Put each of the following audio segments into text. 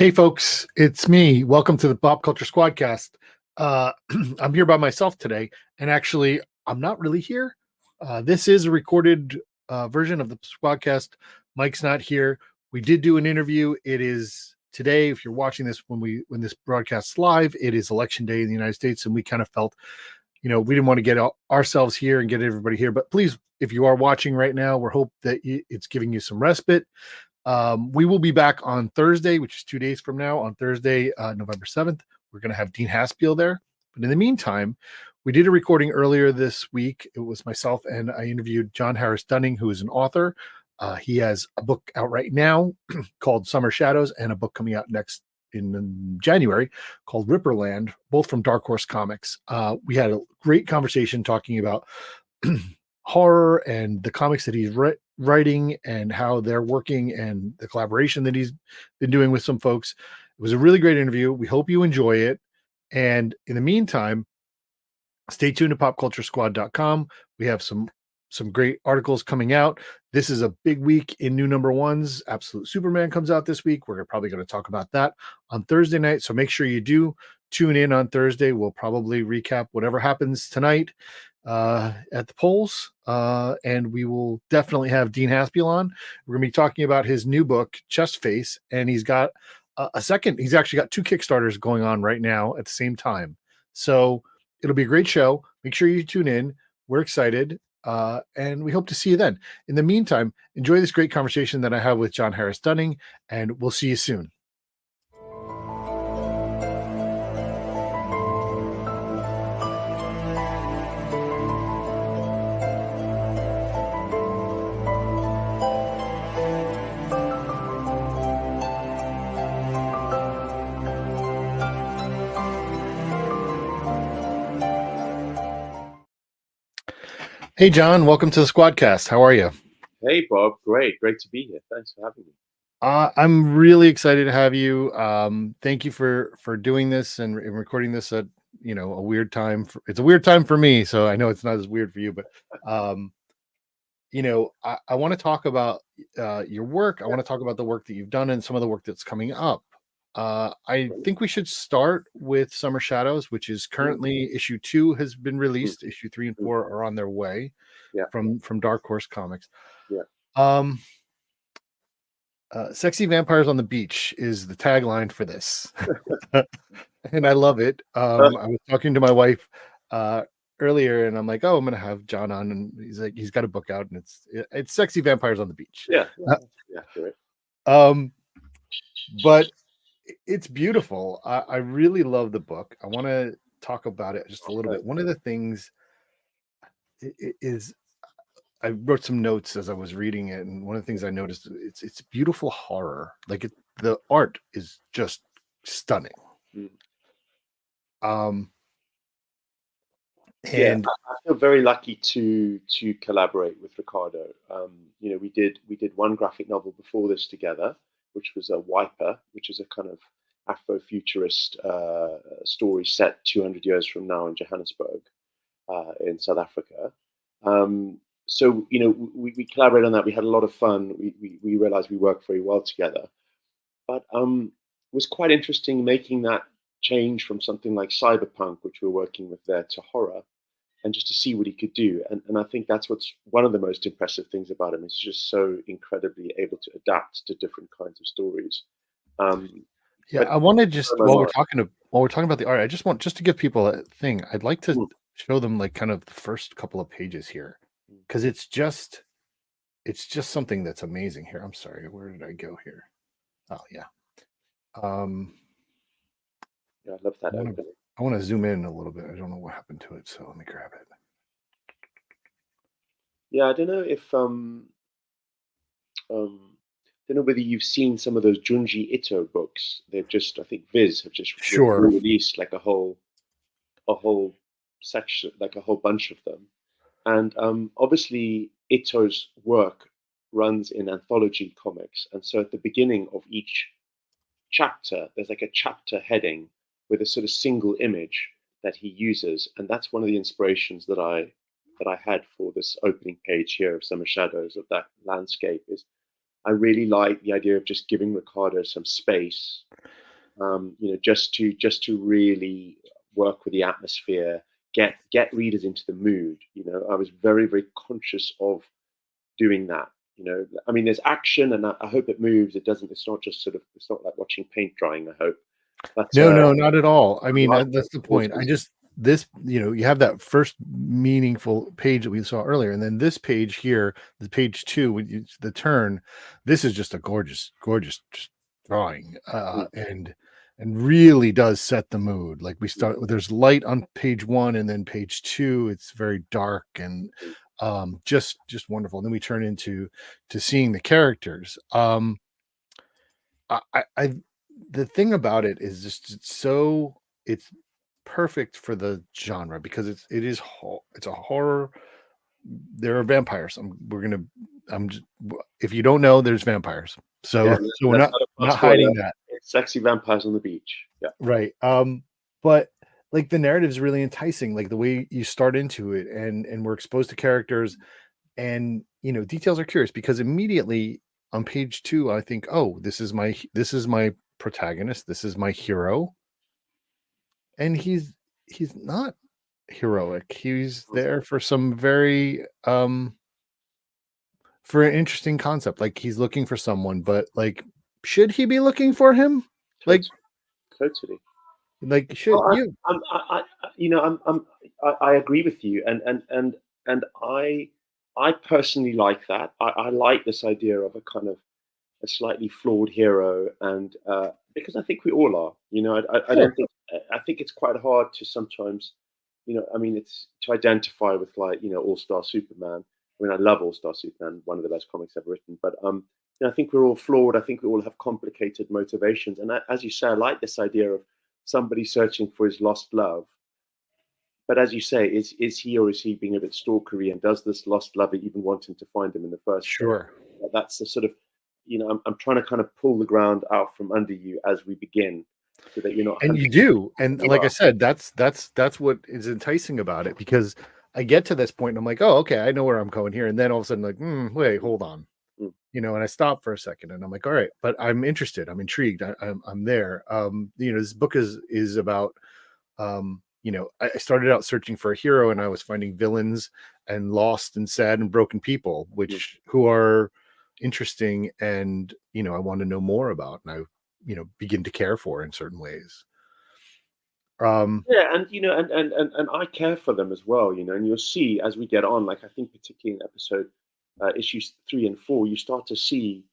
Hey, folks, it's me. Welcome to the Pop Culture SquadCast. I'm here by myself today, and actually, I'm not really here. This is a recorded version of the SquadCast. Mike's not here. We did do an interview. It is today. If you're watching this when this broadcasts live, it is Election Day in the United States, and we kind of felt, we didn't want to get ourselves here and get everybody here. But please, if you are watching right now, we hope that it's giving you some respite. We will be back on Thursday, which is 2 days from now. On Thursday, November 7th, we're going to have Dean Haspiel there. But in the meantime, we did a recording earlier this week. It was myself, and I interviewed John Harris Dunning, who is an author. He has a book out right now called Summer Shadows, and a book coming out next in January called Ripperland, both from Dark Horse Comics. We had a great conversation talking about horror and the comics that he's writing and how they're working and the collaboration that he's been doing with some folks. It was a really great interview. We hope you enjoy it. And in the meantime, stay tuned to popculturesquad.com. We have some great articles coming out. This is a big week in new number ones. Absolute Superman comes out this week. We're probably going to talk about that on Thursday night. So make sure you do tune in on Thursday. We'll probably recap whatever happens tonight at the polls, and we will definitely have Dean Haspiel on. We're gonna be talking about his new book, Chest Face, and he's got he's actually got two Kickstarters going on right now at the same time, so it'll be a great show. Make sure you tune in. We're excited, and we hope to see you then. In the meantime, enjoy this great conversation that I have with John Harris Dunning, and we'll see you soon. Hey, John, welcome to the SquadCast. How are you? Hey, Bob. Great to be here. Thanks for having me. I'm really excited to have you. Thank you for doing this and recording this at a weird time. It's a weird time for me, so I know it's not as weird for you. But I want to talk about your work. I want to talk about the work that you've done and some of the work that's coming up. I think we should start with Summer Shadows, which is currently issue 2 has been released. Issue 3 and 4 are on their way. Yeah. From Dark Horse Comics. Yeah. Sexy vampires on the beach is the tagline for this. And I love it. I was talking to my wife earlier, and I'm like, oh, I'm gonna have John on, and he's like, he's got a book out, and it's Sexy Vampires on the Beach. Yeah. Great. But it's beautiful. I really love the book. I want to talk about it just a little bit. One of the things is I wrote some notes as I was reading it, and one of the things I noticed, it's beautiful horror. Like the art is just stunning. And I feel very lucky to collaborate with Ricardo. We did one graphic novel before this together, which was a Wiper, which is a kind of Afrofuturist story set 200 years from now in Johannesburg, in South Africa. So we collaborated on that. We had a lot of fun. We realized we worked very well together. But it was quite interesting making that change from something like cyberpunk, which we were working with there, to horror, and just to see what he could do. And I think that's what's one of the most impressive things about him. Is he's just so incredibly able to adapt to different kinds of stories. I want to just while we're talking about the art, I just want to give people a thing. I'd like to show them like kind of the first couple of pages here, because it's just something that's amazing here. I'm sorry, where did I go here? Oh yeah. Yeah, I love that opening. I want to zoom in a little bit. I don't know what happened to it, so let me grab it. Yeah, I don't know if don't know whether you've seen some of those Junji Ito books. They've just, I think Viz have just released like a whole section, like a whole bunch of them. And obviously Ito's work runs in anthology comics, and so at the beginning of each chapter, there's like a chapter heading with a sort of single image that he uses, and that's one of the inspirations that I had for this opening page here of Summer Shadows, of that landscape. Is I really like the idea of just giving Ricardo some space, just to really work with the atmosphere, get readers into the mood. I was very, very conscious of doing that. I mean, there's action, and I hope it moves. It doesn't. It's not just sort of. It's not like watching paint drying. I hope, but No, not at all. I mean, like that's the point. horses. You have that first meaningful page that we saw earlier, and then this page here, the page two, the turn. This is just a gorgeous, gorgeous drawing, Mm, and really does set the mood. Like we start, there's light on page one, and then page two, it's very dark and mm, just wonderful. And then we turn into seeing the characters. I the thing about it is just it's perfect for the genre because it's a horror. There are vampires. I'm just, if you don't know, there's vampires. yeah, So we're that's not not a bad not spoiler. hiding that, It's sexy vampires on the beach. Yeah. right? But like the narrative is really enticing, like the way you start into it, and we're exposed to characters, and details are curious because immediately on page two I think, oh, this is my protagonist, this is my hero, and he's not heroic. He's Mm, there for some very for an interesting concept. Like he's looking for someone, but like, should he be looking for him? like totally, totally. should Well, you? I agree with you, and I personally like that. I like this idea of a kind of a slightly flawed hero, and because I think we all are. I Sure. don't think I think it's quite hard to sometimes, I mean, it's to identify with like All Star Superman. I mean, I love All Star Superman, one of the best comics ever written. But I think we're all flawed. I think we all have complicated motivations, and as you say, I like this idea of somebody searching for his lost love. But as you say, is he or is he being a bit stalkery, and does this lost lover even want him to find him in the first place? Sure. That's the sort of, I'm trying to kind of pull the ground out from under you as we begin, so that you're not And you hunting. do, and You like I are. said, that's what is enticing about it, because I get to this point and I'm like, oh, okay, I know where I'm going here, and then all of a sudden, like, wait, hold on, Mm, and I stop for a second and I'm like, all right, but I'm interested, I'm intrigued, I'm there. This book is about, I started out searching for a hero, and I was finding villains and lost and sad and broken people, mm. who are interesting, and I want to know more about, and I begin to care for in certain ways. um Yeah, and and I care for them as well, and you'll see as we get on. Like I think particularly in episode issues 3 and 4, you start to see.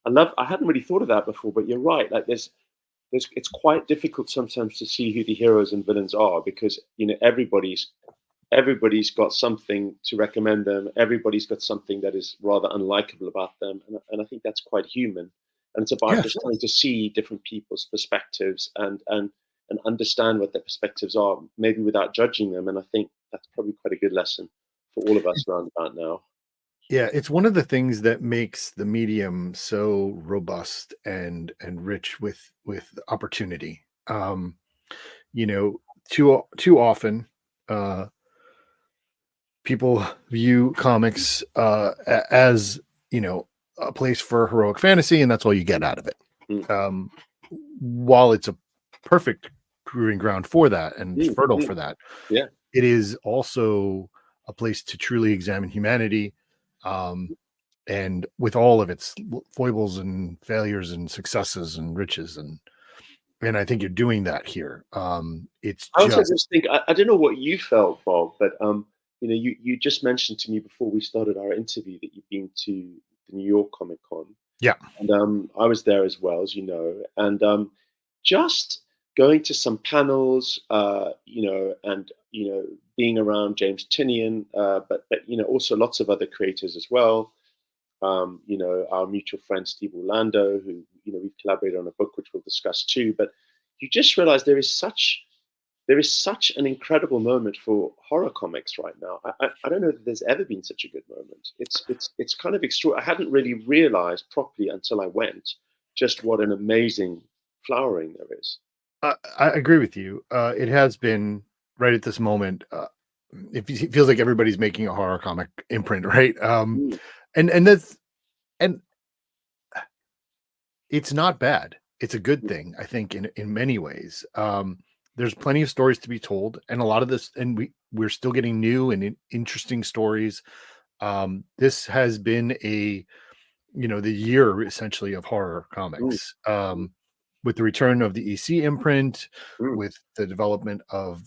I hadn't really thought of that before, but you're right. Like it's quite difficult sometimes to see who the heroes and villains are, because everybody's got something to recommend them. Everybody's got something that is rather unlikable about them, and I think that's quite human. And it's about yeah, just trying to see different people's perspectives, and understand what their perspectives are, maybe without judging them. And I think that's probably quite a good lesson for all of us around about now. yeah, it's one of the things that makes the medium so robust and rich with opportunity. You know, too often, uh people view comics as, a place for heroic fantasy, and that's all you get out of it. Mm, um while it's a perfect proving ground for that and mm, fertile mm. for that, Yeah. it is also a place to truly examine humanity, um and with all of its foibles and failures and successes and riches, and I think you're doing that here. It's I also just, just think I don't know what you felt, Bob, but you just mentioned to me before we started our interview that you've been to the New York Comic Con, yeah, and I was there as well, as you know, and just going to some panels, and being around James Tinian, but also lots of other creators as well. Our mutual friend Steve Orlando, who we've collaborated on a book which we'll discuss too. But you just realize there is such an incredible moment for horror comics right now. I don't know that there's ever been such a good moment. It's kind of extraordinary. I hadn't really realized properly until I went just what an amazing flowering there is. I agree with you. It has been right at this moment. It feels like everybody's making a horror comic imprint, right? Mm, And that's, and It's not bad. It's a good thing, I think, in many ways. There's plenty of stories to be told, and a lot of this, and we're still getting new and interesting stories. This has been the year essentially of horror Mm, comics. With the return of the EC imprint, mm. with the development of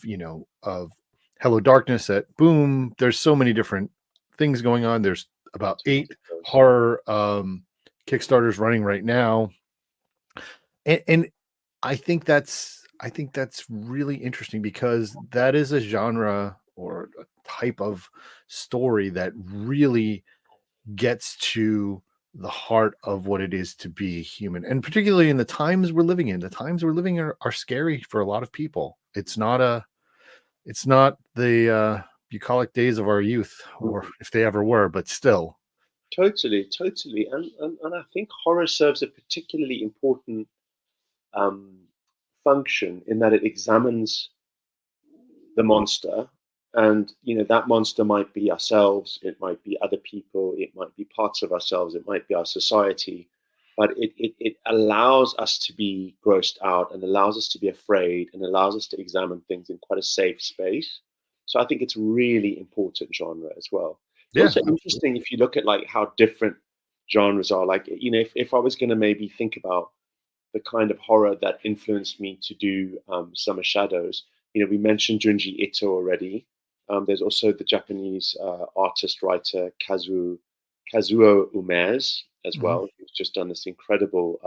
Hello Darkness at Boom. There's so many different things going on. There's about Too much 8 of those. horror Kickstarters running right now, and I think that's really interesting because that is a genre or a type of story that really gets to the heart of what it is to be human, and particularly in the times we're living in. The times we're living in are scary for a lot of people. It's not the bucolic days of our youth, or Mm. if they ever were, but still. Totally, totally, and I think horror serves a particularly important um, function in that it examines the monster, and that monster might be ourselves, it might be other people, it might be parts of ourselves, it might be our society, but it allows us to be grossed out and allows us to be afraid and allows us to examine things in quite a safe space. So I think it's really important genre as well. It's Yeah, also absolutely. interesting if you look at like how different genres are. Like, if I was going to maybe think about the kind of horror that influenced me to do Summer Shadows. We mentioned Junji Ito already. There's also the Japanese artist writer Kazuo Umez as Mhm. well, who's just done this incredible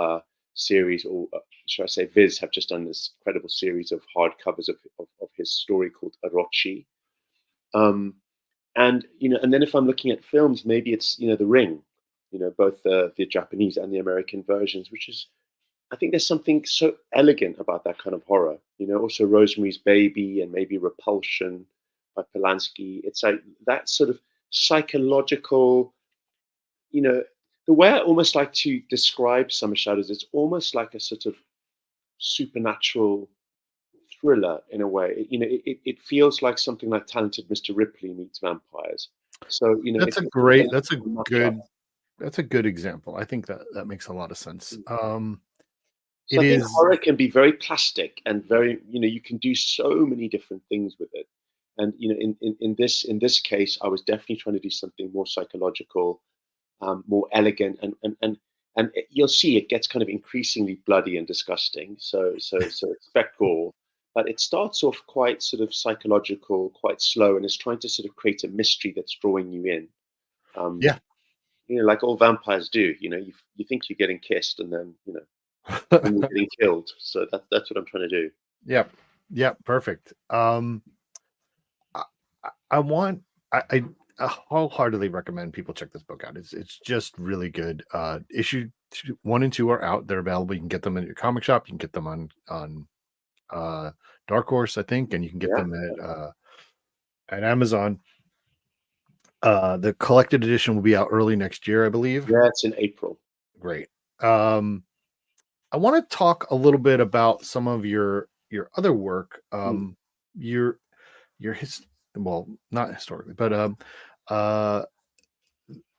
series, or should I say, Viz have just done this incredible series of hardcovers of his story called Orochi. Um, and then if I'm looking at films, maybe it's The Ring, both the Japanese and the American versions, which is, I think there's something so elegant about that kind of horror. Also Rosemary's Baby and maybe Repulsion by Polanski. It's like that sort of psychological, you know, the way I almost like to describe Summer Shadows, it's almost like a sort of supernatural thriller in a way. It feels like something like Talented Mr. Ripley meets vampires. So, That's a it's really great allowed to match up. that's a good example. I think that makes a lot of sense. So It I think is horror can be very plastic and very, you can do so many different things with it. And in this case, I was definitely trying to do something more psychological, more elegant, and you'll see it gets kind of increasingly bloody and disgusting. So expect gore, but it starts off quite sort of psychological, quite slow, and is trying to sort of create a mystery that's drawing you in. Um, yeah. like all vampires do. You think you're getting kissed, and then and you're getting killed. So that's what I'm trying to do. Yep. Yep, perfect. I I want I wholeheartedly recommend people check this book out. It's just really good. Issue 1 and 2 are out. They're available. You can get them in your comic shop. You can get them on uh, Dark Horse, I think, and you can get Yeah, them at Amazon. The collected edition will be out early next year, I believe. yeah, it's in April. Great. Um, I want to talk a little bit about some of your other work. Mm. Your your his well, not historically, but uh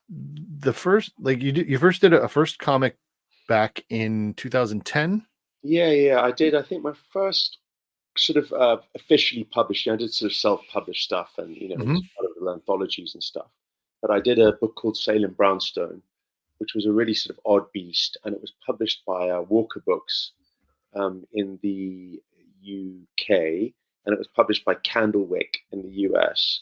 the first, like, you first did a first comic back in 2010. Yeah, yeah, I did. I think my first sort of officially published. I did sort of self-published stuff, and it was Mhm. part of the anthologies and stuff. But I did a book called Salem Brownstone, which was a really sort of odd beast, and it was published by Walker Books in the UK, and it was published by Candlewick in the US.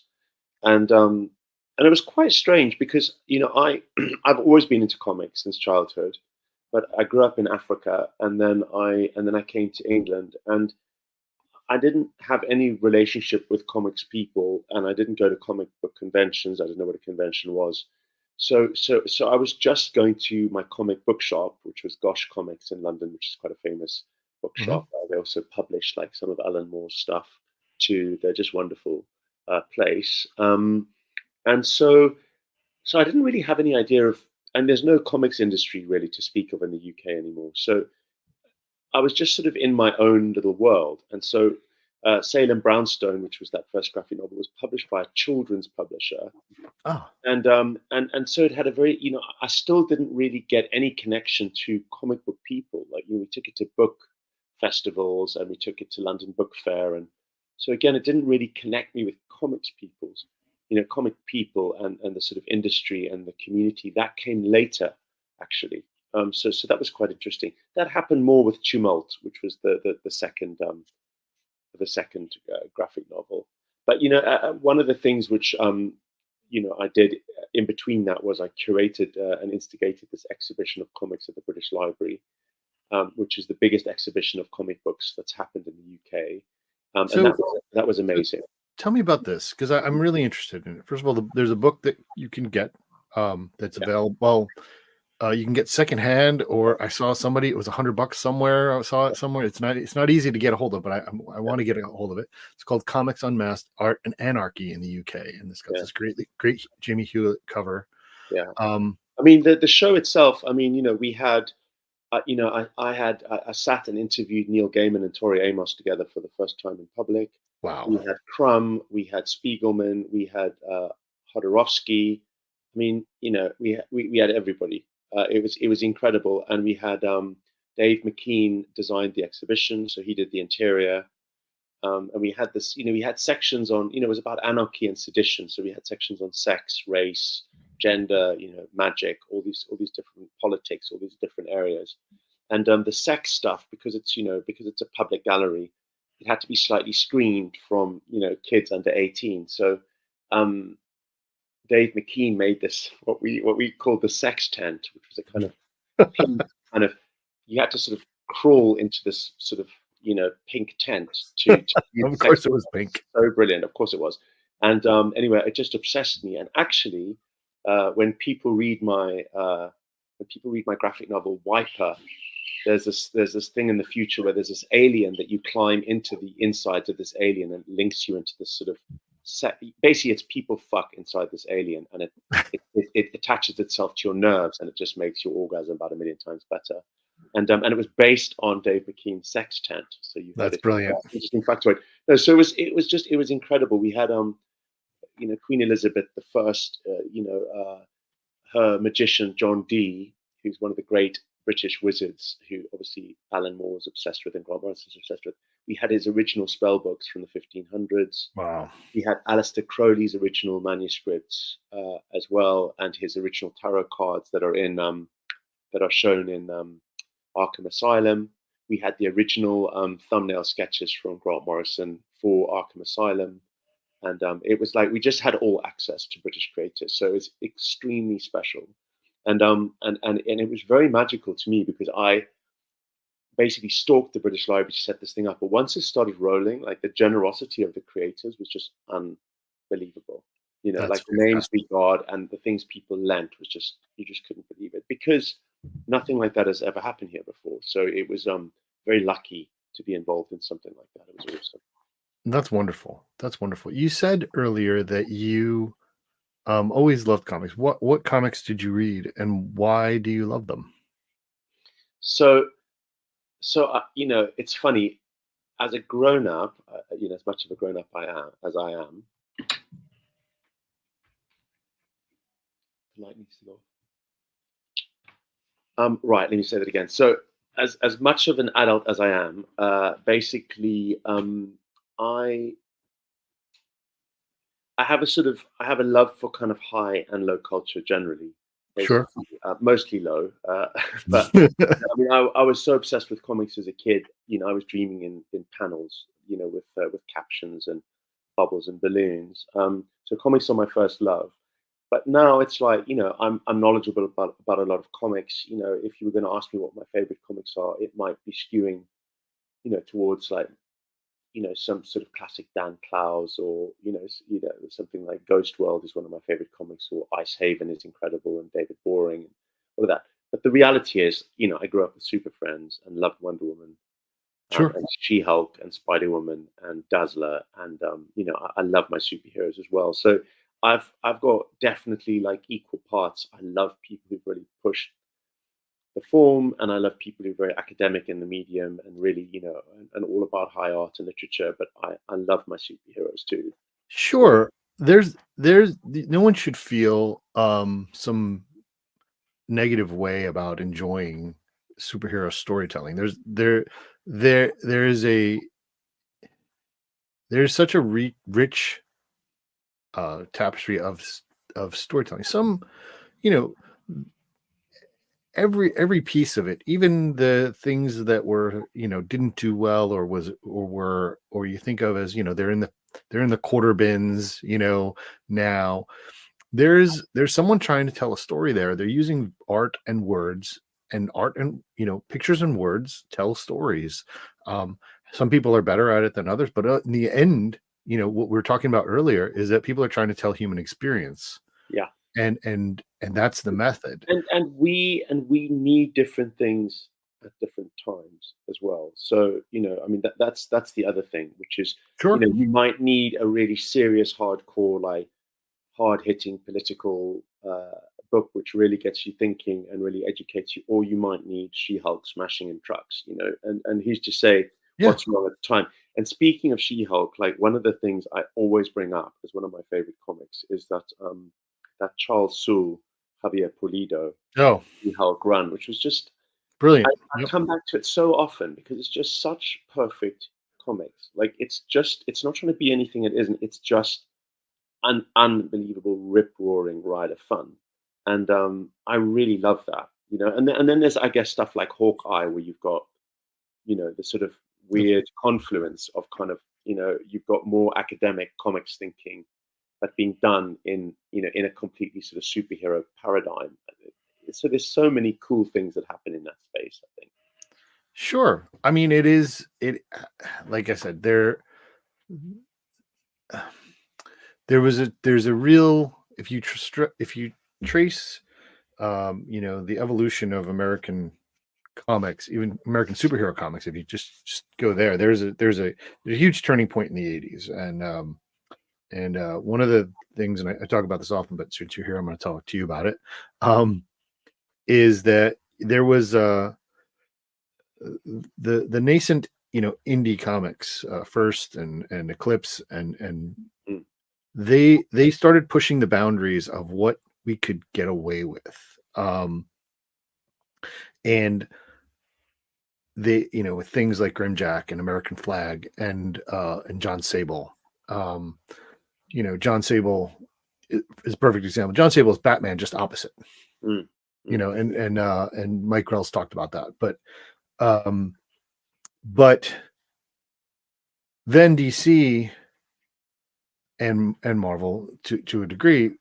And um, and it was quite strange because I I've always been into comics since childhood, but I grew up in Africa, and then I came to England, and I didn't have any relationship with comics people, and I didn't go to comic book conventions. I didn't know what a convention was. So I was just going to my comic book shop, which was Gosh Comics in London, which is quite a famous Mhm. bookshop. They also published like some of Alan Moore's stuff too. They're just wonderful place. And so I didn't really have any idea of, and there's no comics industry really to speak of in the UK anymore. So I was just sort of in my own little world. And so Salem Brownstone, which was that first graphic novel, was published by a children's publisher. Oh, And so it had a very, I still didn't really get any connection to comic book people. Like, we took it to book festivals and we took it to London Book Fair, and so again, it didn't really connect me with comic people and the sort of industry and the community that came later, actually. So that was quite interesting. That happened more with Tumult, which was the second graphic novel. But one of the things which I did in between that was I curated and instigated this exhibition of comics at the British Library, which is the biggest exhibition of comic books that's happened in the UK, and so that was amazing. tell me about this, because I'm really interested in it. First of all, there's a book that you can get that's Yeah. available. Well, you can get secondhand, or I saw somebody, it was $100 somewhere. I saw it somewhere. It's not easy to get a hold of, but I want to get a hold of it. It's called Comics Unmasked: Art and Anarchy in the UK, and it's got Yeah. this great Jimmy Hewlett cover. Yeah. Um, I mean, the show itself. I mean, we had. I sat and interviewed Neil Gaiman and Tori Amos together for the first time in public. wow. We had Crumb, we had Spiegelman, we had Hodorowski. I mean, we had everybody. It was incredible, and we had Dave McKean designed the exhibition, so he did the interior. And we had this, we had sections on, it was about anarchy and sedition. So we had sections on sex, race, gender, magic, all these different politics, all these different areas. And the sex stuff, because it's a public gallery, it had to be slightly screened from kids under 18. So Dave McKean made this what we called the sex tent, which was a kind of pink kind of, you had to sort of crawl into this sort of pink tent to Of course, it was pink. so brilliant. Of course it was. And anyway, it just obsessed me. And actually, when people read my graphic novel Wiper, there's this thing in the future where there's this alien that you climb into the insides of this alien, and it links you into this sort of basically it's people fuck inside this alien, and it attaches itself to your nerves, and it just makes your orgasm about 1,000,000 times better. And it was based on Dave McKean's Sex Tent. So you That's brilliant. Interesting factoid. No, so it was incredible. We had Queen Elizabeth the First, her magician John Dee, who's one of the great British wizards, who obviously Alan Moore was obsessed with and Grant Morrison was obsessed with. We had his original spell books from the 1500s. Wow. We had Aleister Crowley's original manuscripts as well, and his original tarot cards that are shown in Arkham Asylum. We had the original thumbnail sketches from Grant Morrison for Arkham Asylum. And it was like we just had all access to British creators. So it was extremely special. And it was very magical to me, because I basically stalked the British Library to set this thing up. But once it started rolling, like the generosity of the creators was just unbelievable. That's like the names we got and the things people lent was just, you just couldn't believe it, because nothing like that has ever happened here before. So it was very lucky to be involved in something like that. It was awesome. That's wonderful. That's wonderful. You said earlier that you always loved comics. What comics did you read, and why do you love them? So it's funny. As a grown up, as much of a grown up I am, lightning still off. Right, let me say that again. So as much of an adult as I am, basically, I have a love for kind of high and low culture generally. Sure. Mostly low, but I mean, I was so obsessed with comics as a kid. I was dreaming in panels, with captions and bubbles and balloons. So comics are my first love. But now it's like, I'm knowledgeable about a lot of comics. If you were going to ask me what my favorite comics are, it might be skewing, towards like, some sort of classic Dan Clowes, or something like Ghost World is one of my favorite comics, or Ice Haven is incredible, and David Boring, and all of that. But the reality is, I grew up with Super Friends and loved Wonder Woman, Sure. and She-Hulk and Spider-Woman and Dazzler, and I love my superheroes as well. So I've got definitely like equal parts. I love people who've really pushed the form, and I love people who are very academic in the medium and really, and all about high art and literature. But I love my superheroes too. So, Sure. There's no one should feel some negative way about enjoying superhero storytelling. There is there's such a rich tapestry of storytelling. Some, you know, every piece of it, even the things that were, didn't do well or you think of as, they're in the quarter bins, now there's someone trying to tell a story there. They're using art and words, and art and, pictures and words tell stories. Um, some people are better at it than others, but in the end, what we were talking about earlier is that people are trying to tell human experience, yeah. and that's the method. And we need different things at different times as well. So I mean that's the other thing, which is Sure. you might need a really serious, hardcore, like hard hitting political book which really gets you thinking and really educates you, or you might need She-Hulk smashing in trucks, and who's to say Yeah. what's wrong at the time. And speaking of She-Hulk, like one of the things I always bring up as one of my favorite comics is that Charles Soule, Javier Pulido Oh, She-Hulk run, which was just I, brilliant. I Yep. come back to it so often because it's just such perfect comics. Like it's not trying to be anything it isn't. It's just an unbelievable rip roaring ride of fun, and I really love that. And then there's, I guess, stuff like Hawkeye, where you've got the sort of The- weird confluence of kind of you've got more academic comics thinking that being done in a completely sort of superhero paradigm. So there's so many cool things that happen in that space, I think. Sure. I mean, it, like I said, there's a real, if you trace, the evolution of American comics, even American superhero comics, if you just go there, there's a huge turning point in the 80s. And one of the things, and I talk about this often, but since you're here, I'm going to talk to you about it, um, is that there was the nascent, indie comics, first, and Eclipse, and Mm. they started pushing the boundaries of what we could get away with. And they, with things like Grimjack and American Flag, and John Sable. um John Sable is a perfect example. John Sable is Batman, just opposite. Mm. Mm. And Mike Grell's talked about that. Um but then DC and Marvel, to a degree,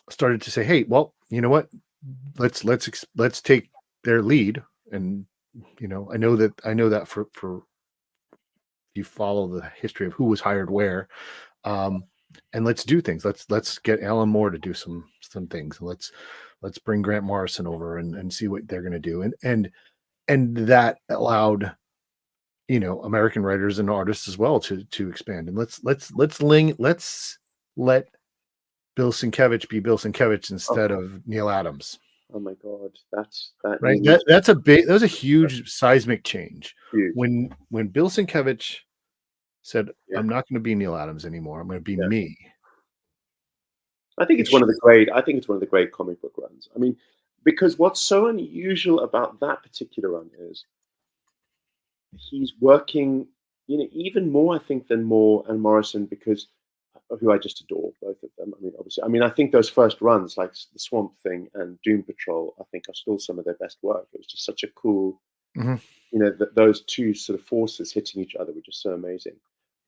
started to say, hey, well, you know what, let's take their lead. And I know that for you follow the history of who was hired where, um and let's do things. Let's get Alan Moore to do some things. Let's bring Grant Morrison over and see what they're going to do. And that allowed, American writers and artists as well to expand. And let's let Bill Sienkiewicz be Bill Sienkiewicz Oh, instead of Neil Adams. oh my God, that Right. news That was a huge seismic change huge. when Bill Sienkiewicz said, Yeah, I'm not going to be Neil Adams anymore. I'm going to be yeah. me. I think It it's one sh- of the great. I think it's one of the great comic book runs. I mean, because what's so unusual about that particular run is he's working, even more, I think, than Moore and Morrison, because who I just adore, both of them. I mean, obviously, I think those first runs, like the Swamp Thing and Doom Patrol, I think are still some of their best work. It was just such a cool, Mhm. those two sort of forces hitting each other, which is so amazing.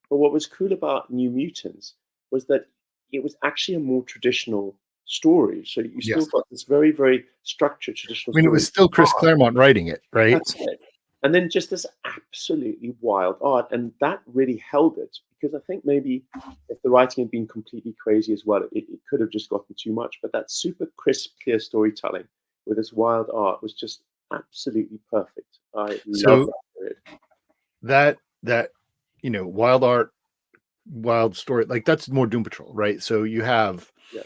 But what was cool about New Mutants was that it was actually a more traditional story. So you still Yes. got this very, very structured traditional I mean, it story. was still Chris Claremont writing it, right? That's it. And then just this absolutely wild art. And that really held it, because I think maybe if the writing had been completely crazy as well, it could have just gotten too much. But that super crisp, clear storytelling with this wild art was just absolutely perfect. I love So that period. that wild art, wild story, like that's more Doom Patrol, right? So you have, Yeah.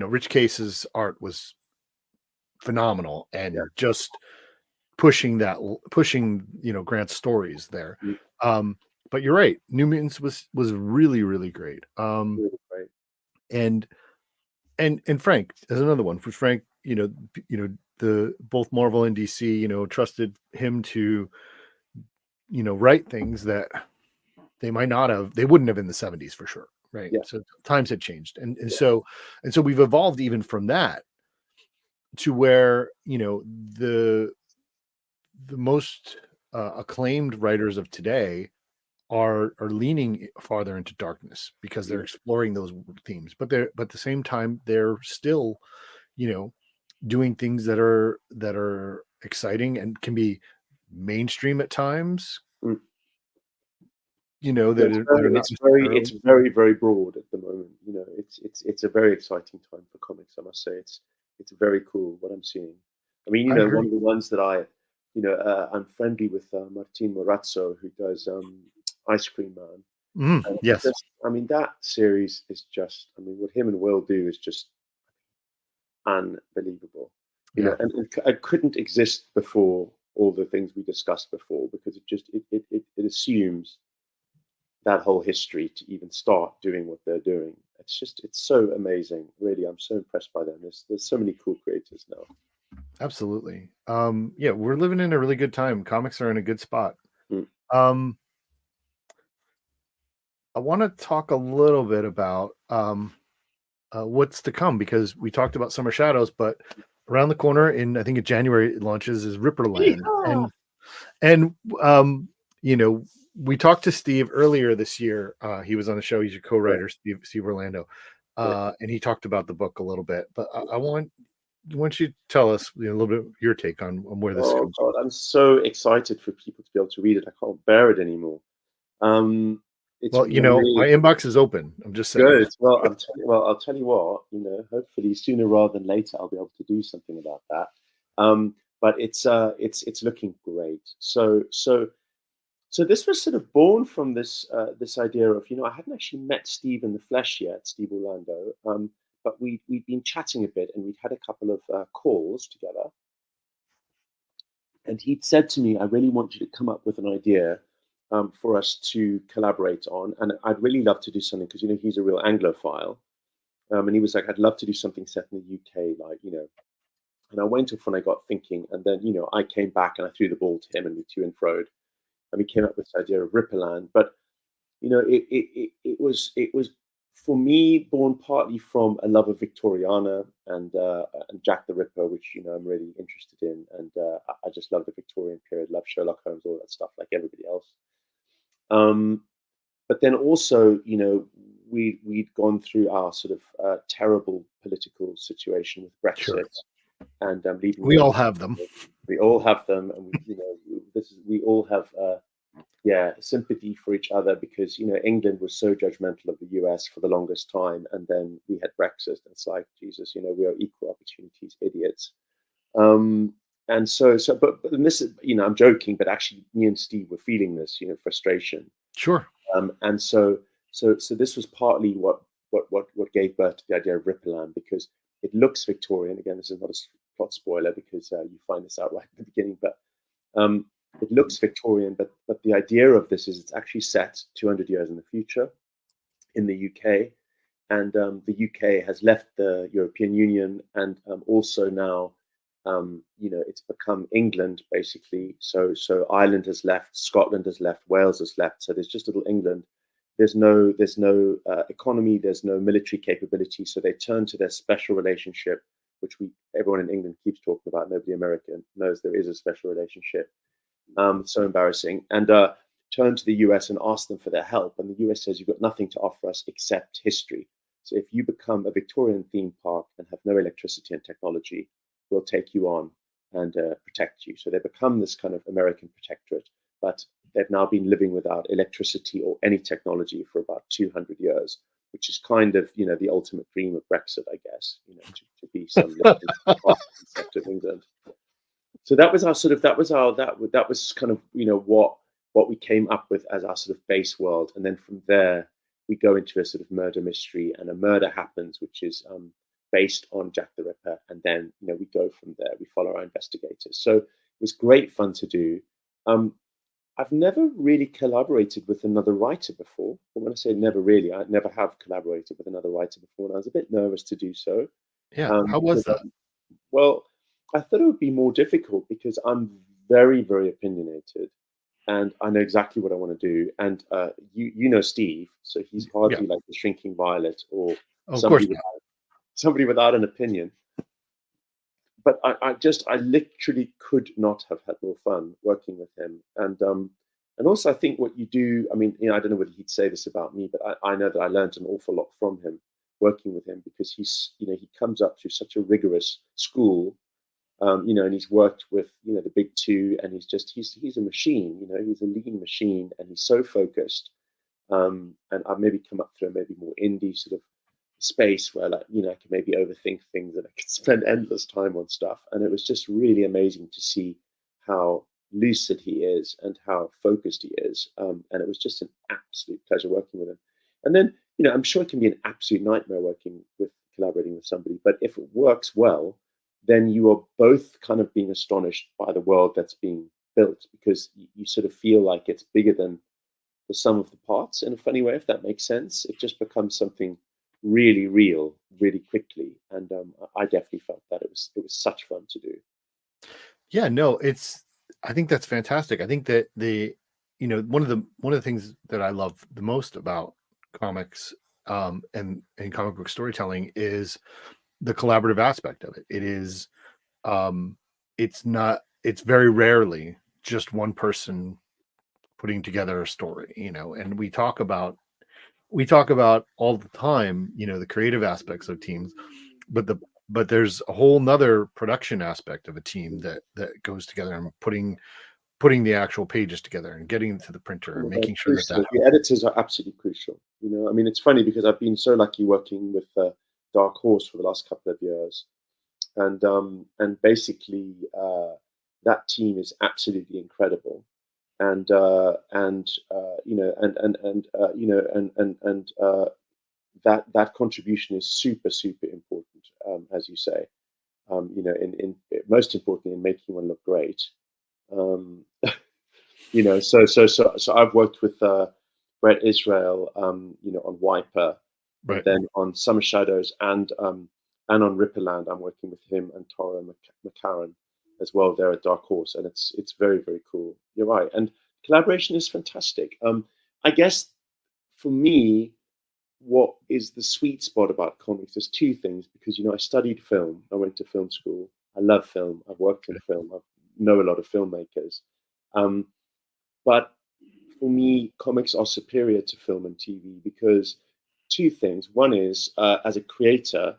Rich Case's art was phenomenal, Yeah. and just pushing Grant's stories there. Mm. But you're right, New Mutants was really, really great. Really great. And Frank is another one. For Frank, the both Marvel and DC, trusted him to, write things that they wouldn't have in the 70s for sure. Right. Yeah. So times had changed. And Yeah. so we've evolved even from that to where, the most acclaimed writers of today are leaning farther into darkness because they're Yeah. exploring those themes, but at the same time they're still, doing things that are exciting and can be mainstream at times, Mm. that Yeah, are not it's necessarily. very, very broad at the moment. It's a very exciting time for comics. I must say, it's very cool what I'm seeing. I mean, I one agree. of the ones that I'm friendly with Martin Morazzo, who does Ice Cream Man. And Yes. I mean, that series is just, I mean, what him and Will do is just unbelievable. Yeah. And it couldn't exist before all the things we discussed before, because it assumes that whole history to even start doing what they're doing. It's so amazing. Really, I'm so impressed by them. There's so many cool creators now. Absolutely. Yeah, we're living in a really good time. Comics are in a good spot. Mm. um I want to talk a little bit about what's to come, because we talked about Summer Shadows, but around the corner I think in January it launches is Ripperland. Yeehaw! And um, we talked to Steve earlier this year. He was on the show. He's your Yeah, co-writer, Steve Orlando, yeah. and he talked about the book a little bit. But I want you to tell us a little bit of your take on where this Oh comes God, I'm so excited for people to be able to read it. I can't bear it anymore. Um, it's from. Well, my really inbox is open. I'm just saying. good. I'll tell you what. Hopefully sooner rather than later, I'll be able to do something about that. But it's looking great. So this was sort of born from this idea of, I hadn't actually met Steve in the flesh yet, Steve Orlando, but we'd been chatting a bit, and we'd had a couple of calls together, and he'd said to me, "I really want you to come up with an idea for us to collaborate on, and I'd really love to do something, because he's a real Anglophile." And he was like, "I'd love to do something set in the UK, And I went off and I got thinking, and then I came back and I threw the ball to him, and we to and froed, and we came up with this idea of Ripperland. But it was for me born partly from a love of Victoriana and Jack the Ripper, which I'm really interested in, and I just love the Victorian period, love Sherlock Holmes, all that stuff, like everybody else. But then also, we'd gone through our sort of terrible political situation with Sure. Brexit, and leaving. We all have them. We all have them, and we all have sympathy for each other, because England was so judgmental of the US for the longest time, and then we had Brexit, and it's like, Jesus, we are equal opportunities idiots. And but this is, I'm joking, but actually me and Steve were feeling this frustration. Sure. And so this was partly what gave birth to the idea of Ripperland, because it looks Victorian. Again, this is not a plot spoiler, because you find this out right at the beginning, but it looks Victorian, but the idea of this is it's actually set 200 years in the future in the UK, and the UK has left the European Union, and also now, it's become England basically. So Ireland has left, Scotland has left, Wales has left. So there's just little England. There's no economy, there's no military capability. So they turn to their special relationship, which everyone in England keeps talking about. Nobody American knows there is a special relationship. So embarrassing. And turn to the US and ask them for their help. And the US says, "You've got nothing to offer us except history. So if you become a Victorian theme park and have no electricity and technology, we'll take you on and protect you." So they become this kind of American protectorate, but they've now been living without electricity or any technology for about 200 years, which is kind of, the ultimate dream of Brexit, I guess, to be some concept of England. So that was our sort of, that was kind of, what we came up with as our sort of base world. And then from there, we go into a sort of murder mystery, and a murder happens, which is based on Jack the Ripper, and then we go from there. We follow our investigators. So it was great fun to do. I've never really collaborated with another writer before. But when I say never really, I never have collaborated with another writer before, and I was a bit nervous to do so. Yeah. How was that? Well, I thought it would be more difficult because I'm very, very opinionated, and I know exactly what I want to do. And you know Steve, so he's hardly like the shrinking violet or of course somebody without an opinion. But I literally could not have had more fun working with him. And also I think what you do, I mean, I don't know whether he'd say this about me, but I know that I learned an awful lot from him working with him, because he comes up through such a rigorous school, and he's worked with, the big two, and he's a machine, he's a lean machine, and he's so focused. And I've maybe come up through a maybe more indie sort of space where, like, I can maybe overthink things and I can spend endless time on stuff. And it was just really amazing to see how lucid he is and how focused he is. And it was just an absolute pleasure working with him. And then, I'm sure it can be an absolute nightmare collaborating with somebody, but if it works well, then you are both kind of being astonished by the world that's being built, because you sort of feel like it's bigger than the sum of the parts in a funny way, if that makes sense. It just becomes something really real really quickly, and I definitely felt that it was such fun to do. Yeah, no, I think that's fantastic. I think that one of the things that I love the most about comics, and comic book storytelling, is the collaborative aspect of it. It is, it's very rarely just one person putting together a story, and we talk about all the time, the creative aspects of teams, but there's a whole nother production aspect of a team that goes together, and putting the actual pages together and getting it to the printer and making sure that the editors are absolutely crucial. I mean, it's funny because I've been so lucky working with Dark Horse for the last couple of years, and basically that team is absolutely incredible, and that contribution is super important, as you say. In most importantly, in making one look great. So I've worked with Brett Israel, on Wiper, right. And then on Summer Shadows and on Ripperland, I'm working with him and Tara McCarran as well there at Dark Horse, and it's very, very cool. You're right, and collaboration is fantastic. I guess for me, what is the sweet spot about comics? There's two things, because I studied film. I went to film school. I love film. I've worked in film. I know a lot of filmmakers. But for me, comics are superior to film and TV because two things. One is, as a creator,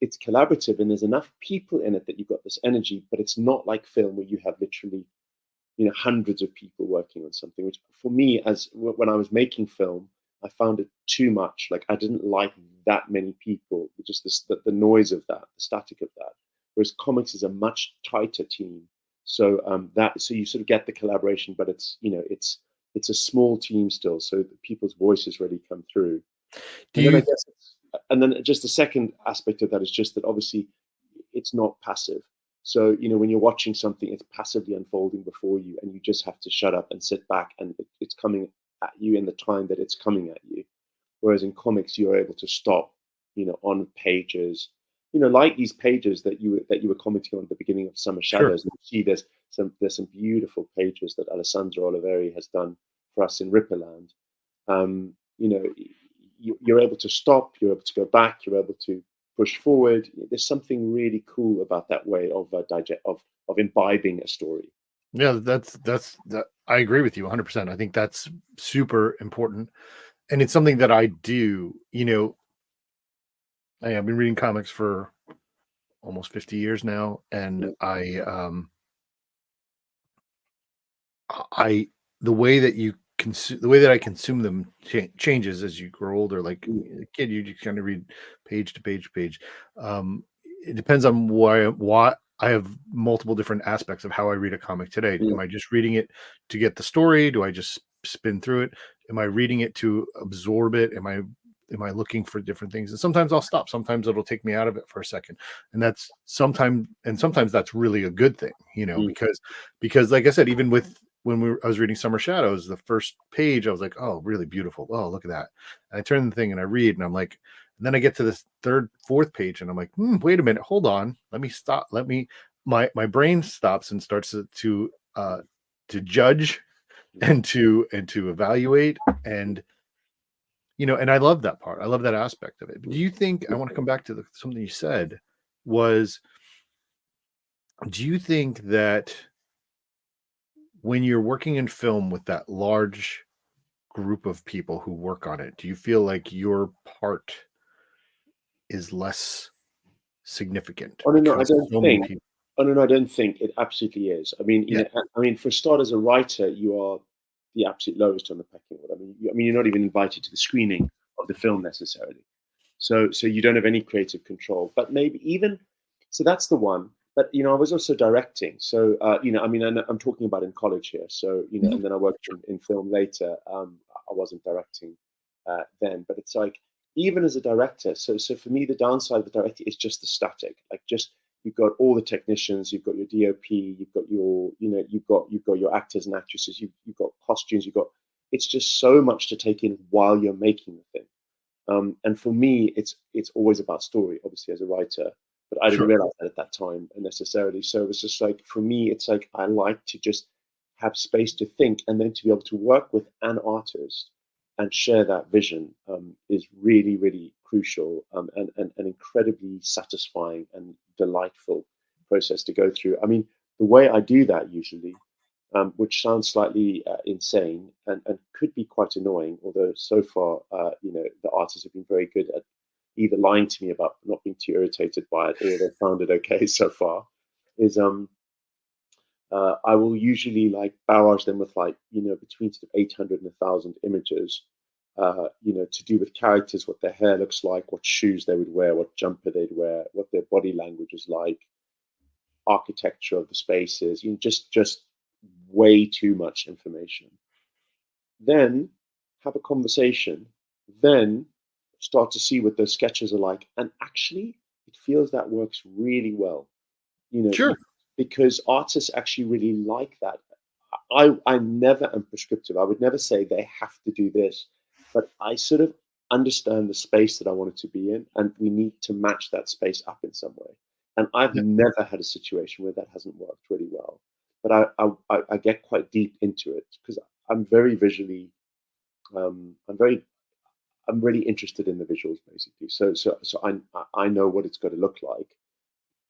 it's collaborative and there's enough people in it that you've got this energy, but it's not like film where you have literally, hundreds of people working on something. Which for me, when I was making film, I found it too much. Like, I didn't like that many people, just the noise of that, the static of that. Whereas comics is a much tighter team. So so you sort of get the collaboration, but it's a small team still, so people's voices really come through. And then just the second aspect of that is just that obviously it's not passive. So when you're watching something, it's passively unfolding before you, and you just have to shut up and sit back, and it's coming at you in the time that it's coming at you. Whereas in comics, you're able to stop, on pages. Like these pages that you were commenting on at the beginning of Summer Shadows. Sure. And you see there's some beautiful pages that Alessandro Oliveri has done for us in Ripperland. You're able to stop, you're able to go back, you're able to push forward. There's something really cool about that way of imbibing a story. Yeah, that's I agree with you 100%. I think that's super important, and it's something that I do. I've been reading comics for almost 50 years now, and the way that you consume, the way that I consume them changes as you grow older. Like a kid, you just kind of read page to page to page. It depends on why I have multiple different aspects of how I read a comic today. Am I just reading it to get the story? Do I just spin through it? Am I reading it to absorb it? Am I am I looking for different things? And sometimes I'll stop. Sometimes it'll take me out of it for a second, and that's sometimes that's really a good thing, Mm. because like I said, even with when I was reading Summer Shadows, the first page, I was like, oh, really beautiful. Oh, look at that. And I turn the thing and I read, and I'm like, and then I get to this third, fourth page, and I'm like, wait a minute, hold on, let me stop. My brain stops and starts to judge and to evaluate, and and I love that part. I love that aspect of it. But do you think, I want to come back to something you said, was, do you think that when you're working in film with that large group of people who work on it, do you feel like your part is less significant Oh no, no, I because don't so many think. people? Oh no, no, I don't think it absolutely is. I mean, Yeah, I mean, for a start, as a writer, you are the absolute lowest on the pecking order. I mean, you're not even invited to the screening of the film necessarily. So you don't have any creative control. But maybe even so, that's the one. But I was also directing. So I mean, I'm talking about in college here. So Mhm. and then I worked in film later. I wasn't directing then, but it's like even as a director. So for me, the downside of the director is just the static. Like just you've got all the technicians, you've got your DOP, you've got your you've got your actors and actresses, you've got costumes, you've got. It's just so much to take in while you're making the thing. And for me, it's always about story, obviously, as a writer. But I didn't Sure. realize that at that time necessarily. So it was just like for me, it's like I like to just have space to think, and then to be able to work with an artist and share that vision is really, really crucial and incredibly satisfying and delightful process to go through. I mean, the way I do that usually which sounds slightly insane and could be quite annoying. Although so far, the artists have been very good at either lying to me about not being too irritated by it, or they found it okay so far. Is I will usually like barrage them with like between sort of 800 and 1,000 images. To do with characters, what their hair looks like, what shoes they would wear, what jumper they'd wear, what their body language is like, architecture of the spaces. Just way too much information. Then have a conversation. Then start to see what those sketches are like. And actually, it feels that works really well. You know, Sure. because artists actually really like that. I never am prescriptive. I would never say they have to do this, but I sort of understand the space that I want it to be in, and we need to match that space up in some way. And I've Yeah, never had a situation where that hasn't worked really well. But I get quite deep into it because I'm very visually, um, I'm very I'm really interested in the visuals basically. So I know what it's got to look like,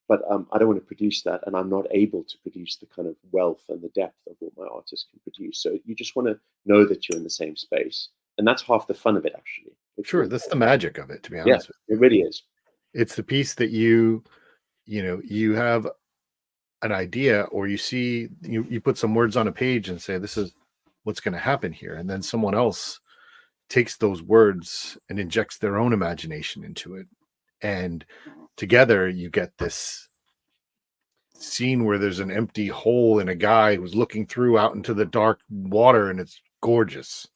but I don't want to produce that, and I'm not able to produce the kind of wealth and the depth of what my artist can produce. So you just want to know that you're in the same space, and that's half the fun of it. Actually, it's sure. really That's the magic of it, to be yeah, honest with it really is. you. It's the piece that you have an idea, or you put some words on a page and say, this is what's going to happen here. And then someone else takes those words and injects their own imagination into it. And together you get this scene where there's an empty hole in a guy who's looking through out into the dark water, and it's gorgeous.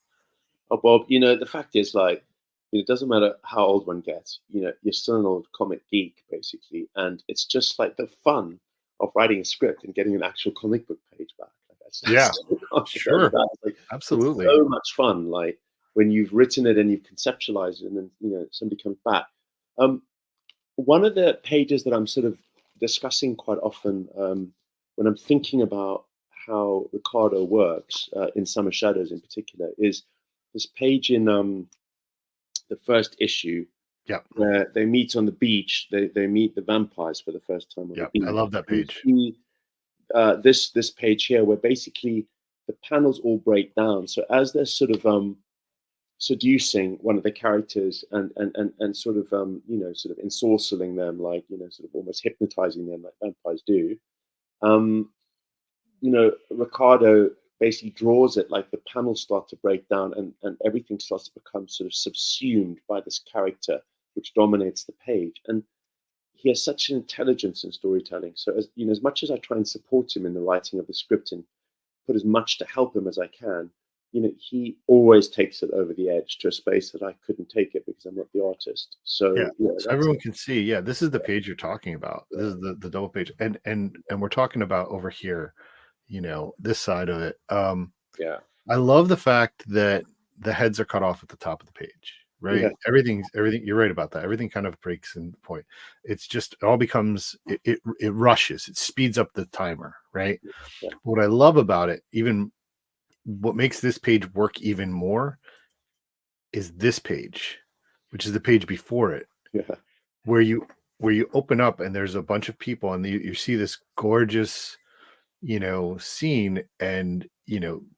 Oh, Bob, the fact is, like, it doesn't matter how old one gets, you're still an old comic geek, basically. And it's just like the fun of writing a script and getting an actual comic book page back. Like, I Yeah, still can't get over sure. that. It's Absolutely. so much fun. Like, when you've written it and you've conceptualized it, and then, somebody comes back. Um, One of the pages that I'm sort of discussing quite often when I'm thinking about how Ricardo works in Summer Shadows in particular is this page in the first issue Yep. where they meet on the beach. They meet the vampires for the first time on the Yep. beach. I love that And you page. see this page here where basically the panels all break down. So as they're sort of seducing one of the characters and sort of sort of ensorceling them, like sort of almost hypnotizing them like vampires do. um Ricardo basically draws it like the panels start to break down, and everything starts to become sort of subsumed by this character which dominates the page. And he has such an intelligence in storytelling. So as much as I try and support him in the writing of the script and put as much to help him as I can, he always takes it over the edge to a space that I couldn't take it because I'm not the artist. So So everyone can see. Yeah, this is the page you're talking about. This is the double page, and we're talking about over here. This side of it. yeah, I love the fact that the heads are cut off at the top of the page. Right, yeah, everything. You're right about that. Everything kind of breaks in point. It's just it all becomes it rushes. It speeds up the timer. Right. yeah, What I love about it, even what makes this page work even more, is this page, which is the page before it, yeah, where you open up and there's a bunch of people and you see this gorgeous scene. And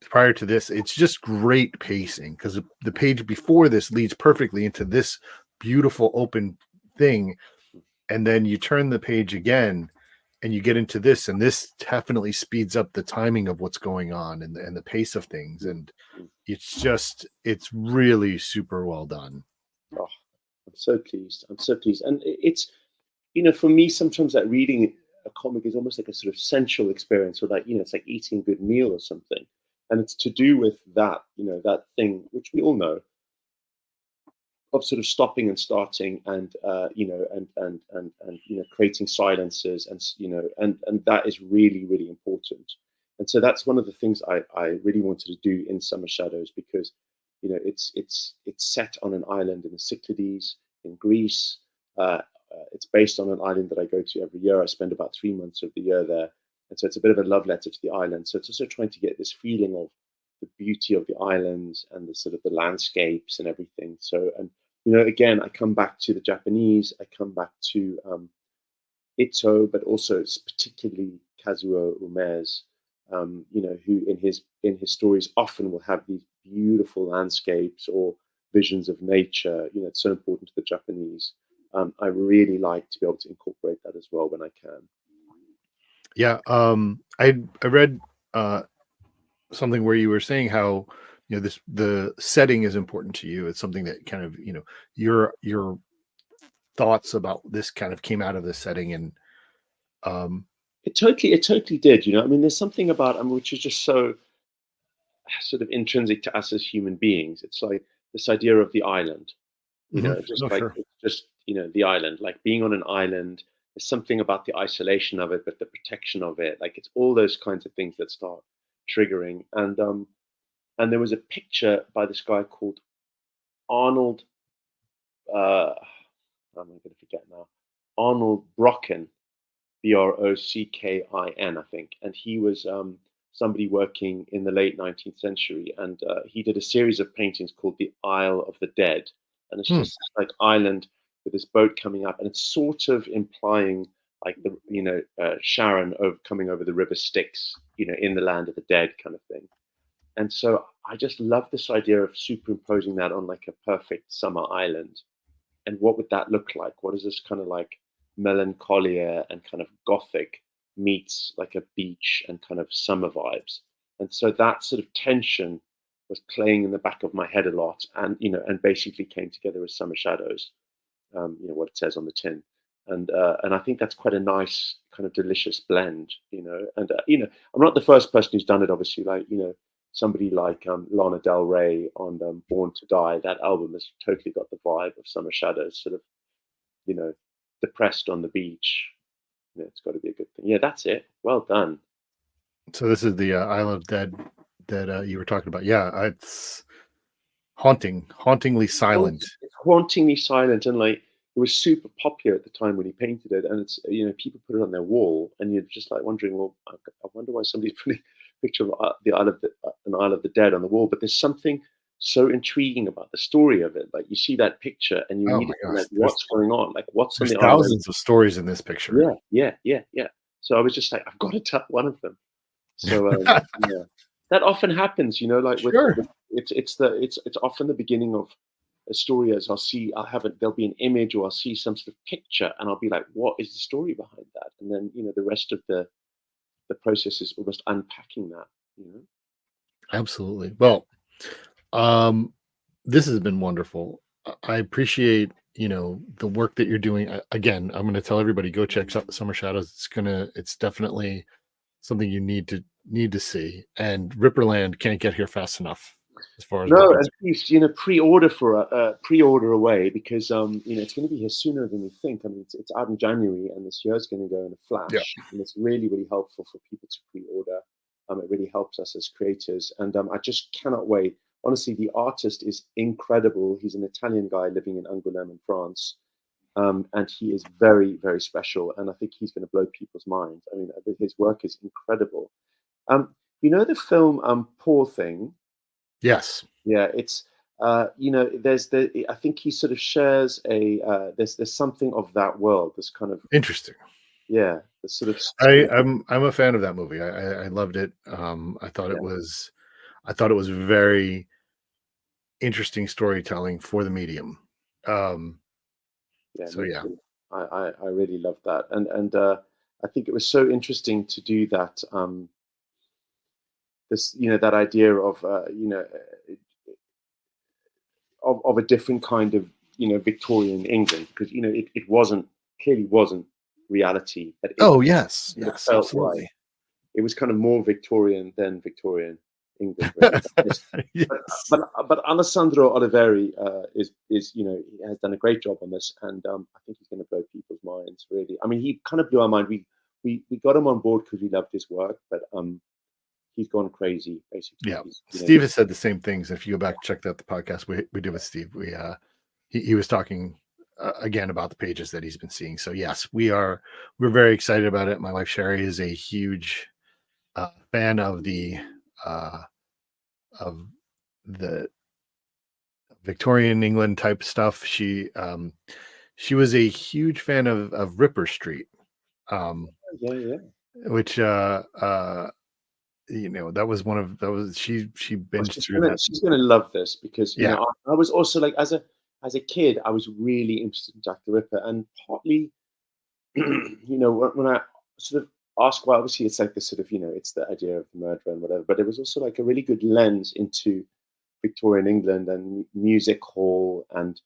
prior to this, it's just great pacing, because the page before this leads perfectly into this beautiful open thing, and then you turn the page again and you get into this, and this definitely speeds up the timing of what's going on, and the pace of things. And mm. it's really super well done. Oh, I'm so pleased. I'm so pleased. And it's, for me, sometimes that reading a comic is almost like a sort of sensual experience, or like, it's like eating a good meal or something. And it's to do with that, that thing, which we all know, of sort of stopping and starting, and creating silences, and and that is really, really important. And so that's one of the things I really wanted to do in Summer Shadows, because it's set on an island in the Cyclades in Greece. It's based on an island that I go to every year. I spend about 3 months of the year there, and so it's a bit of a love letter to the island. So it's also trying to get this feeling of the beauty of the islands and the sort of the landscapes and everything. So, and again, I come back to the Japanese. I come back to Ito, but also particularly Kazuo Ume's, who in his stories often will have these beautiful landscapes or visions of nature. It's so important to the Japanese. I really like to be able to incorporate that as well when I can. Yeah, I read something where you were saying how the setting is important to you. It's something that kind of your thoughts about this kind of came out of the setting. And It totally did. I mean, there's something about which is just so sort of intrinsic to us as human beings. It's like this idea of the island. Just no, like sure. it's just the island, like being on an island. There's something about the isolation of it, but the protection of it. Like it's all those kinds of things that start triggering. And there was a picture by this guy called Arnold. I'm going to forget now. Arnold Brocken, Brockin, I think, and he was somebody working in the late 19th century, and he did a series of paintings called the Isle of the Dead, and it's just like island with this boat coming up, and it's sort of implying like the Sharon coming over the river Styx, in the land of the dead kind of thing. And so I just love this idea of superimposing that on like a perfect summer island. And what would that look like? What is this kind of like melancholia and kind of gothic meets like a beach and kind of summer vibes? And so that sort of tension was playing in the back of my head a lot, and basically came together as Summer Shadows, what it says on the tin. And I think that's quite a nice kind of delicious blend. And I'm not the first person who's done it, obviously. Like somebody like Lana Del Rey on Born to Die. That album has totally got the vibe of Summer Shadows, sort of, depressed on the beach. It's got to be a good thing. Yeah, that's it. Well done. So this is the Isle of Dead that you were talking about. Yeah, it's hauntingly silent. It's hauntingly silent, and like it was super popular at the time when he painted it. And it's people put it on their wall, and you're just like wondering, well, I wonder why somebody's putting a picture of an Isle of the Dead on the wall. But there's something so intriguing about the story of it. Like you see that picture, and you Oh my immediately gosh, like, what's going on? Like what's on there's the island? thousands of stories in this picture. Yeah. So I was just like, I've got to tell one of them. So yeah, that often happens, like Sure. it's often the beginning of a story. As there'll be an image, or I'll see some sort of picture, and I'll be like, what is the story behind that? And then the rest of the process is almost unpacking that. Absolutely. Well, this has been wonderful. I appreciate the work that you're doing. Again, I'm going to tell everybody, go check out Summer Shadows. It's definitely something you need to see. And Ripperland can't get here fast enough. as far as we're No, and concerned. please, pre-order pre-order away because it's going to be here sooner than we think. I mean, it's out in January, and this year's going to go in a Yeah. flash, and it's really, really helpful for people to pre-order. It really helps us as creators, and I just cannot wait. Honestly, the artist is incredible. He's an Italian guy living in Angoulême in France, and he is very, very special. And I think he's going to blow people's minds. I mean, his work is incredible. The film Poor Thing. Yes. Yeah, it's I think he sort of shares there's something of that world. This kind of Interesting. the sort of I'm a fan of that movie. I loved it. I thought yeah, it was very interesting storytelling for the medium. yeah, So me yeah. too. I really love that, and I think it was so interesting to do that. That idea of a different kind of Victorian England, because it wasn't reality, but Oh yes, it yes, felt like absolutely. it was kind of more Victorian than Victorian England, really. Yes. But Alessandro Oliveri is he has done a great job on this, and I think he's going to blow people's minds. Really, I mean, he kind of blew our mind. We got him on board because we loved his work, but he's gone crazy. Basically, Yeah. he's Steve has said the same things. If you go back and check out the podcast we did with Steve, he was talking again about the pages that he's been seeing. So yes, we're very excited about it. My wife Sherry is a huge fan uh, of the Victorian England type stuff. She was a huge fan of Ripper Street, um, yeah. which that was one of that was she Well, binged through that. she's gonna love this because Yeah. I was also like as a kid I was really interested in Jack the Ripper, and partly when I sort of ask why, obviously it's like this sort of it's the idea of the murder and whatever, but it was also like a really good lens into Victorian England and music hall, and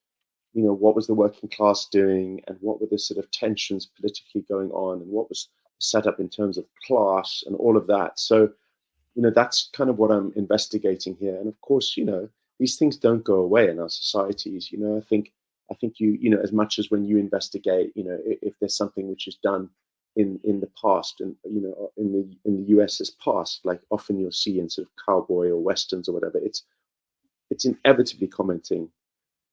what was the working class doing, and what were the sort of tensions politically going on, and what was set up in terms of class and all of that. So that's kind of what I'm investigating here. And of course, these things don't go away in our societies. I think as much as when you investigate, if there's something which is done in the past, and in the US's past, like often you'll see in sort of cowboy or westerns or whatever, it's inevitably commenting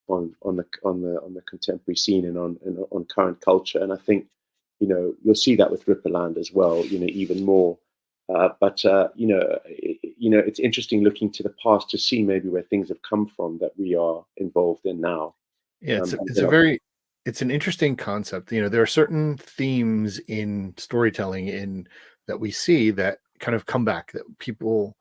on the contemporary scene and on current culture. And I think you'll see that with Ripperland as well. Even more. But it's interesting looking to the past to see maybe where things have come from that we are involved in now. Yeah, And, it's an interesting concept. There are certain themes in storytelling that we see that kind of come back that people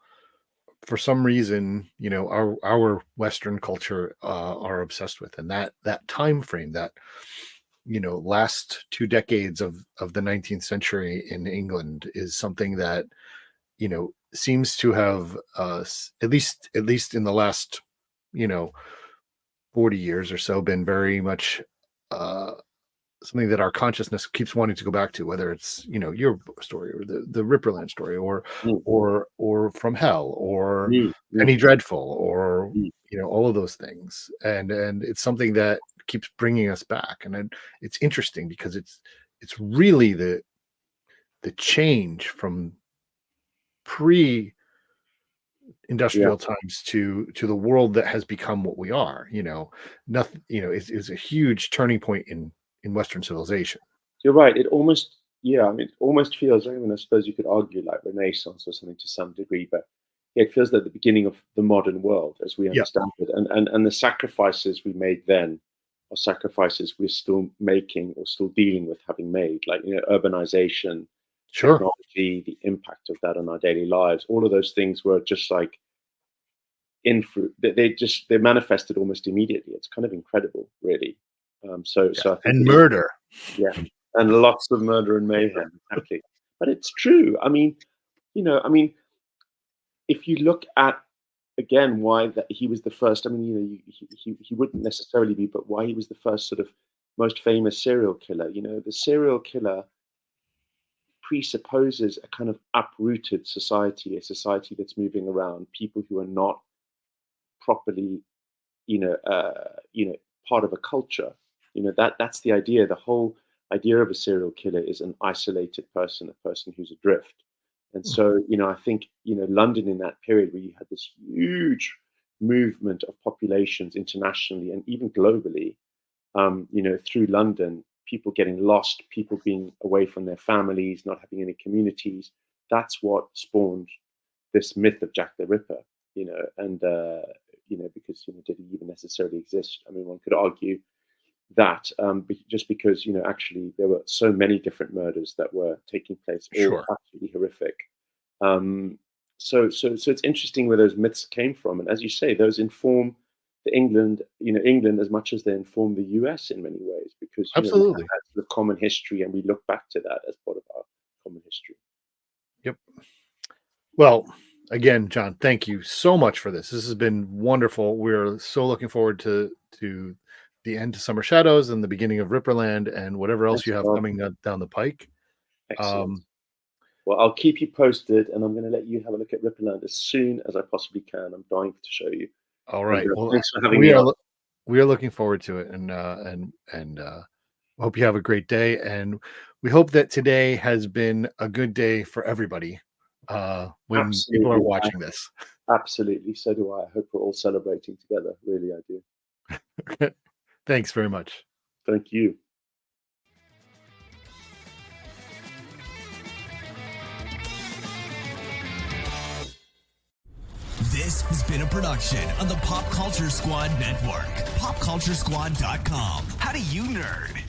for some reason, our Western culture are obsessed with, and that time frame, that last 2 decades of the 19th century in England is something that seems to have at least in the last you know 40 years or so been very much uh, something that our consciousness keeps wanting to go back to, whether it's your story or the Ripperland story, or mm, From Hell, or mm, mm, Penny Dreadful, or mm. all of those things, and it's something that keeps bringing us back, and it's interesting because it's really the change from pre Yeah. industrial times to the world that has become what we are. Nothing, is a huge turning point in Western civilization. You're right. It almost, yeah, I mean, it almost feels, I suppose you could argue like Renaissance or something to some degree, but yeah, it feels like the beginning of the modern world as we Yeah, understand it. And the sacrifices we made then are sacrifices we're still making or still dealing with having made, like, urbanization, sure. technology, the impact of that on our daily lives. All of those things were just like they manifested almost immediately. It's kind of incredible, really. So I think And it is. murder. Yeah, and lots of murder and mayhem, exactly. But it's true. I mean, if you look at again why that he was the first. I mean, he wouldn't necessarily be, but why he was the first sort of most famous serial killer. The serial killer presupposes a kind of uprooted society, a society that's moving around, people who are not properly, part of a culture. That's the idea. The whole idea of a serial killer is an isolated person, a person who's adrift. And so, I think, London in that period where you had this huge movement of populations internationally and even globally, through London, people getting lost, people being away from their families, not having any communities. That's what spawned this myth of Jack the Ripper, and, because, did he even necessarily exist? I mean, one could argue that just because, actually there were so many different murders that were taking place, all Sure. absolutely horrific. So it's interesting where those myths came from. And as you say, those inform England as much as they inform the US in many ways, because we have Absolutely. that sort of common history, and we look back to that as part of our common history. Yep. Well, again, John, thank you so much for this. This has been wonderful. We're so looking forward to the end to Summer Shadows and the beginning of Ripperland and whatever else Thanks, you have Rob. coming down the pike. Excellent. Well, I'll keep you posted, and I'm going to let you have a look at Ripperland as soon as I possibly can. I'm dying to show you. All right. And, Well, thanks for having me on. we are looking forward to it, and hope you have a great day. And we hope that today has been a good day for everybody when people are watching this. Absolutely. So do I. I hope we're all celebrating together. Really, I do. Thanks very much. Thank you. This has been a production of the Pop Culture Squad Network. PopCultureSquad.com. How do you nerd?